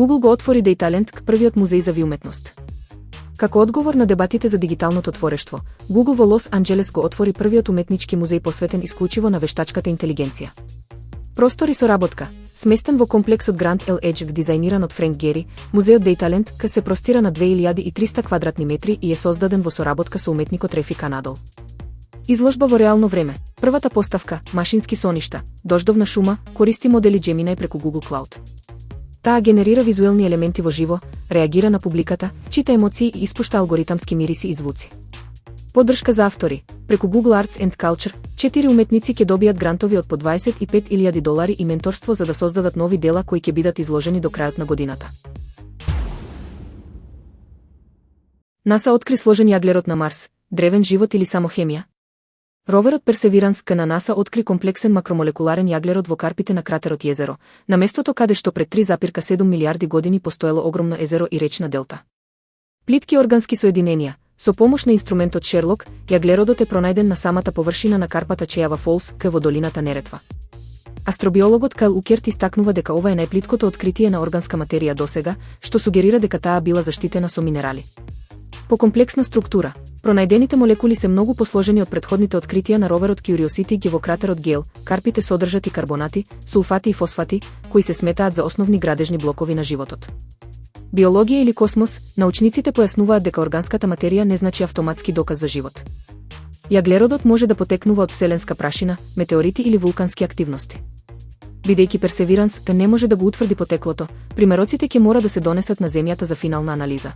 Google го отвори Дейталенд, првиот музеј за виуметност. Како одговор на дебатите за дигиталното творештво, Google во Лос Анџелес го отвори првиот уметнички музеј посветен исклучиво на вештачката интелигенција. Простор и соработка, сместен во комплексот Grand L Edge, дизајниран од Френк Гери, музеот Дейталенд се простира на 2300 квадратни метри и е создаден во соработка со уметникот Рефик Анадол. Изложба во реално време. Првата поставка, машински соништа, дождовна шума, користи модели Gemini преку Google Cloud. Таа генерира визуелни елементи во живо, реагира на публиката, чита емоции и испушта алгоритамски мириси и звуци. Поддршка за автори. Преку Google Arts and Culture, 4 уметници ќе добијат грантови од по $25,000 и менторство за да создадат нови дела кои ќе бидат изложени до крајот на годината. НАСА откри сложен јаглерод на Марс, древен живот или само хемија? Роверот Персевиранс на НАСА откри комплексен макромолекуларен јаглерод во карпите на кратерот Језеро, на местото каде што пред 3,7 милиарди години постоело огромно езеро и речна делта. Плитки органски соединенија. Со помош на инструментот Шерлок, јаглеродот е пронајден на самата површина на карпата Чејава Фолс, во долината Неретва. Астробиологот Кайл Укерт истакнува дека ова е најплиткото откритие на органска материја досега, што сугерира дека таа била заштитена со минерали. По комплексна структура, пронајдените молекули се многу посложени од претходните откритија на роверот Curiosity во кратерот Гейл. Карпите содржат и карбонати, сулфати и фосфати, кои се сметаат за основни градежни блокови на животот. Биологија или космос, научниците појаснуваат дека органската материја не значи автоматски доказ за живот. Јаглеродот може да потекнува од вселенска прашина, метеорити или вулкански активности. Бидејќи Персевиранс не може да го утврди потеклото, примероците ќе мора да се донесат на земјата за финална анализа.